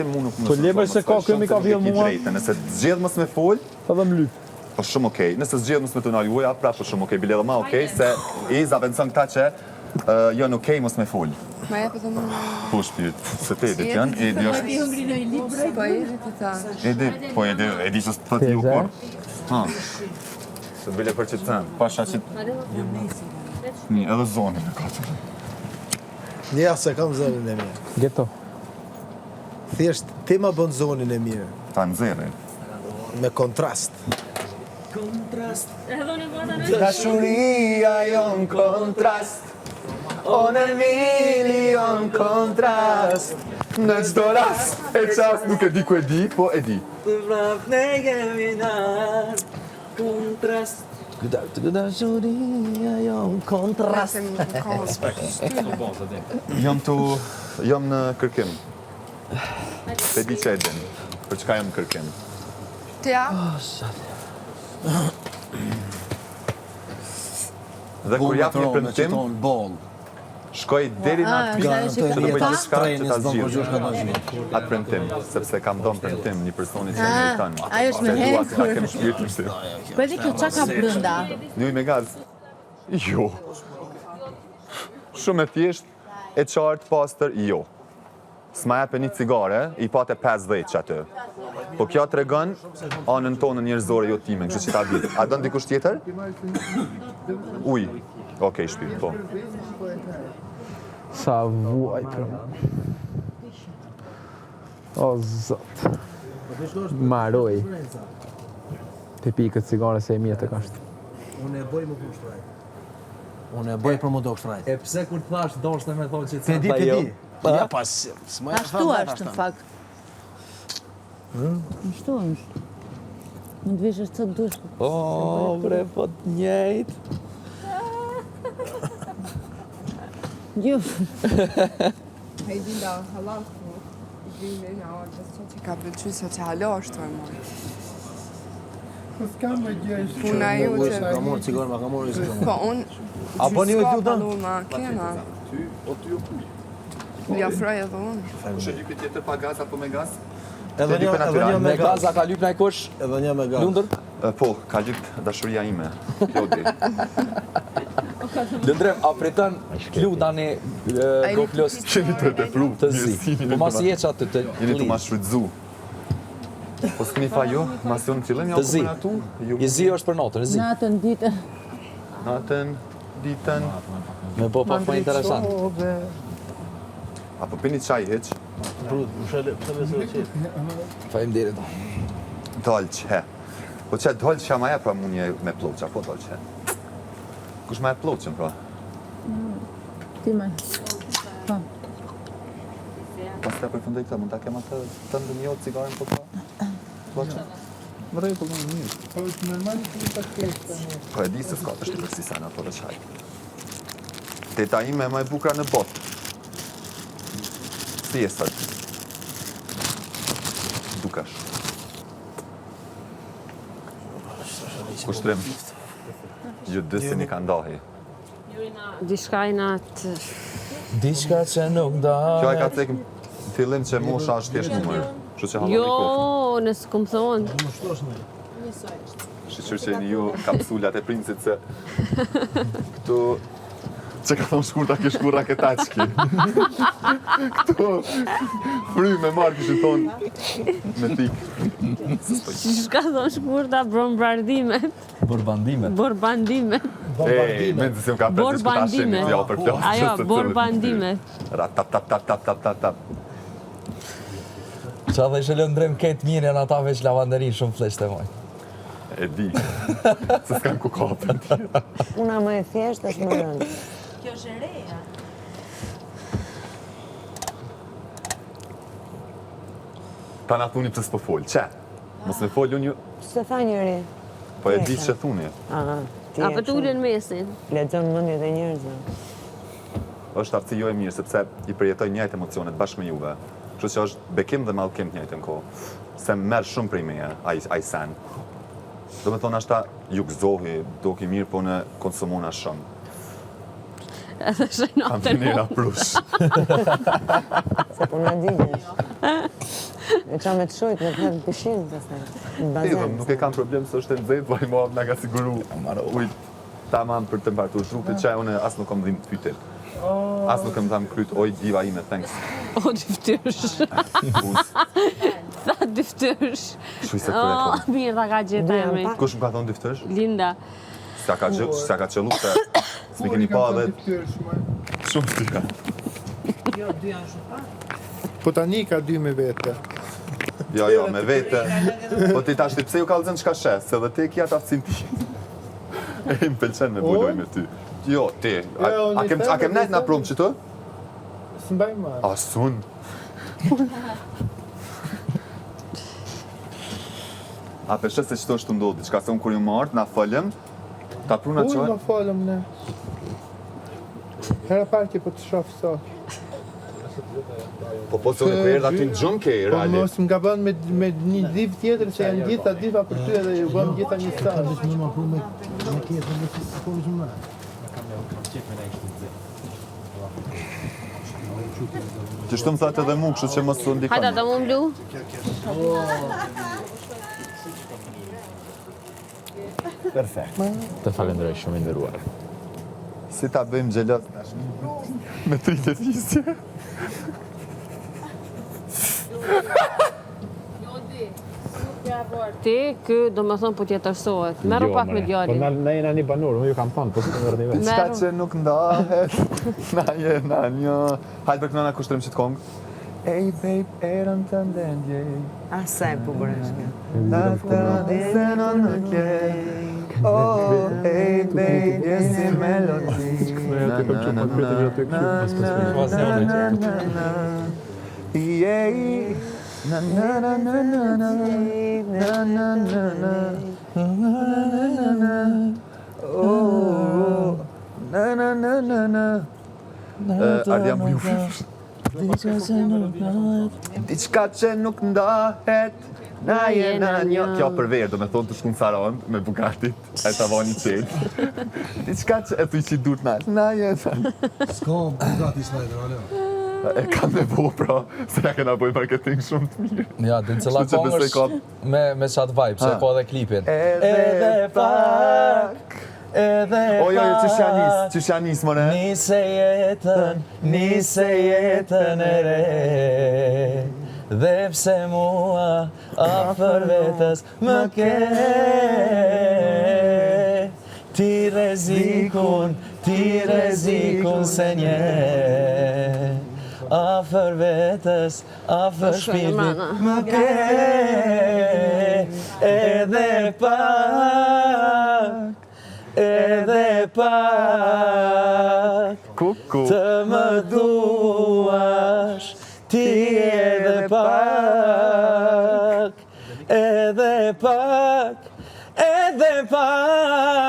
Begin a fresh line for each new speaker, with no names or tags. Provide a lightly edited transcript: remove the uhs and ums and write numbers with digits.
drejtim, mu nuk më
Po lebër se ka këmi ka vjell mua.
Nëse zgjedh mos me fol,
edhe më lyp.
po shumë okej. Nëse zgjedh mos me tonal juaja, pra po shumë okej, bile edhe ma okej, se i zavendëson këta që janë okej mos me fol.
Ma jepë të më...
Po shpirt, se te edit janë, Edi është...
Po edit të ta.
Edi që së të ti u kur. Ha. Se bile për që të thënë, pasha që... Një, edhe zonën e katër.
Ja, se kam zonën e mirë.
Geto.
Thjesht, ti ma bën zonën e mirë.
Ta nëzere.
Me kontrast.
Dashuria jon kontrast, o në milion kontrast. Në çdo rast e qast nuk e di ku e di, po e di.
Të vrap ne kemi nar kontrast. Dashuria jon kontrast.
Jam në kërkim. Se di që e din, për çka jam në kërkim.
Tja?
Dhe kur jap një premtim, shkoj deri në aty që të bëj diçka që ta zgjidh. Atë premtim, sepse kam dhënë premtim një personi që më thon.
Ajo është me
Dua të ta
hekur.
kem shpirtin si.
Po edhe kjo qa ka brënda?
Një me gaz. Jo. Shumë e thjesht, e qartë, pastër, jo. S'ma jepe një cigare, i pate 50 që aty. Po kjo të regon anën tonë njerëzore jo time, kështu që ta ditë. A dënë dikush tjetër? Uj. Okej, shpirë, po.
Sa vuaj për më. O, zot. Maroj. Të pi këtë cigare se e mjetë e kashtë.
Unë e bëj më për shtrajt. Unë e bëj për më do shtrajt.
E pse kur të thash doshte me thonë që
Pedi. Ja, pas,
Ashtu është në fakt. Ashtu është. Mund të vishësh të dush.
O, bre, po të njejt.
Jo.
Hejdi da, halat po. Gjime në orë, që ka pëlqy se që halo është të e mojë. Puna ju që...
Ka morë cigare, ma ka morë i
Po, unë...
A po një
Gjyska
ju da?
palu ma kena. Ja froj edhe unë.
Kushe lypi tjetër pa gaz apo me gaz?
Edhe një
Me gaza ka lyp nëj kush?
Edhe një me gaz.
Lundër?
Po, ka lyp dashuria ime. Klodi.
Lëndrem, a priton Klu tani Go Plus
Keni të tepru.
të zi? Po mas i eqa të
Jeni të ma shfrytzu. Po s'keni fa jo, mas jo në fillim ja
Të zi.
kombinatu.
I zi është për natën, i zi.
Natën, ditën.
Natën, ditën.
Me po pak më interesant.
Apo pini qaj heq,
Faleminderit.
dolqe. Po që dolqe ma e pra mu një me ploqa, po dolqe. Kush ma e ploqen pra?
Ti me. Po.
Pas të përfundoj këta, mund ta kem atë të ndëmjo cigaren po pra? Ploqe? Më rregull, më mirë. Po e di se s'ka të shtë si sana, po dhe qaj. Teta ime ma e bukra në botë. Si e sot? Dukash. Kushtrim. Ju dësi një ka ndahi.
Dishka i natë...
Diçka që nuk da.
Kjo e ka tek në fillim që mosha është thjesht numër. Kështu që hallon
Jo,
mikrofon.
nësë këmë thonë.
Shqyqyr që jeni ju kapsulat e princit se këtu që ka thonë shkurta ke shkurra ke tachki. Këtu fry me marrë kështu thonë me tik.
Shka thonë shkurta bombardimet.
Borbandimet.
Borbandimet.
Ej, me të si më ka përzi shku ta sheni
Borbandimet.
t'ja për flasë.
Ajo, borbandimet.
Rat tap tap tap tap tap tap tap.
Qa dhe ishe lëndrem ketë mirë janë ata veç lavanderin shumë fleshte moj.
E di, se s'kam ku kapën.
Puna më e thjeshtë është më rëndë.
Kjo është e reja.
Ta na thuni pëse s'po fol, që? Mos me fol unë ju,
Se tha njëri.
po e di që thuni.
Ti
A për të ullin mesin.
lexon mendjet e njerëzve.
Është aftësi jo e mirë, sepse i përjetoj njëjtë emocionet bashkë me juve. Kështu që është bekim dhe mallkim të njëjtën kohë. Se merr shumë prej meje, ai sen. Do me thonë ashta, ju gëzohi, do ki mirë, po në konsumona shumë.
Edhe shënatën
Kam finera prush.
Se po na digjesh. E qa me të shojt, me të në pishin, pastaj. Në bazen.
Nuk e kam problem se është e nxehtë, po i mo na ka siguru ujt tamam për temperaturë trupit, që unë as nuk kam dhimbë të fytyt. As nuk kam thënë kryt, oj diva ime, thanks.
O, dyftyrsh. Tha dyftyrsh.
Shuj se kërë e thonë.
Mirë, ta ka gjeta emri.
Kush më ka thonë dyftësh?
Linda.
S'ka qëllu se s'mi keni pa dhe shumë shtyka.
Jo, dy janë shumë pak.
Po tani ka 2 me vete.
Jo, me vete. Po ti tash ti pse ju kallëzën çka shes, se dhe ti kja ta fësin ti. E më pëlqen me buloj me ty. Jo, ti. A kem nejt na prom që të?
S'mbaj marë.
Asun. A përshet se qëto është të ndodhë, qka se unë kur ju martë, na falem, ta pruna qoj?
Unë në falem ne. Hera parë po të shofë sot.
Po se unë e kërë aty në gjumë ke,
Po
reali.
mos më ka bën me një div tjetër që janë gjitha diva për ty edhe ju bën gjitha një stan.
Që shtu më thatë edhe mu, kështu që mos të ndikon.
Hajde, ta mu mblu.
Perfekt. Të falenderoj shumë i nderuar.
Si ta bëjmë gjelot me 30 visje.
Ti, kë do më thonë po tjetërsohet. Meru pak me
Po
djalin.
na jena një banor, unë ju kam thonë, po s'u ndërni vetë.
Qka që nuk ndahet, na jena një. Hajde për kënana kushtrim që të kongë. Ej, babe, erën të ndendje.
Asa e po bërëshke.
Na të se në në kej. Oh, ej, babe, jesi melodi. Jej, na na na na na na na na na na oh na na na na na Ardia më ju diçka që nuk ndahet na jena një. Kjo për verë, do me thonë të shkunë Saron me Bugatit, e të avoni qelë. Diçka që e të i që dur na jena.
S'ka Bugatti Snyder, ale.
E kam me bo, pra, se ja kena bëj marketing shumë të mirë.
Ja, din cëlla
Kështu që
kongë
besoj ka-
me qatë vibe, se po edhe klipin.
Edhe pak.
Edhe
O, jo, qysh janis, more.
Nise jetën e re, dhe pse mua afër vetës më ke. Ti rezikun se nje, afër vetës, afër shpirtit më ke. Edhe pak
Kuku.
të më duash, ti edhe pak, edhe pak.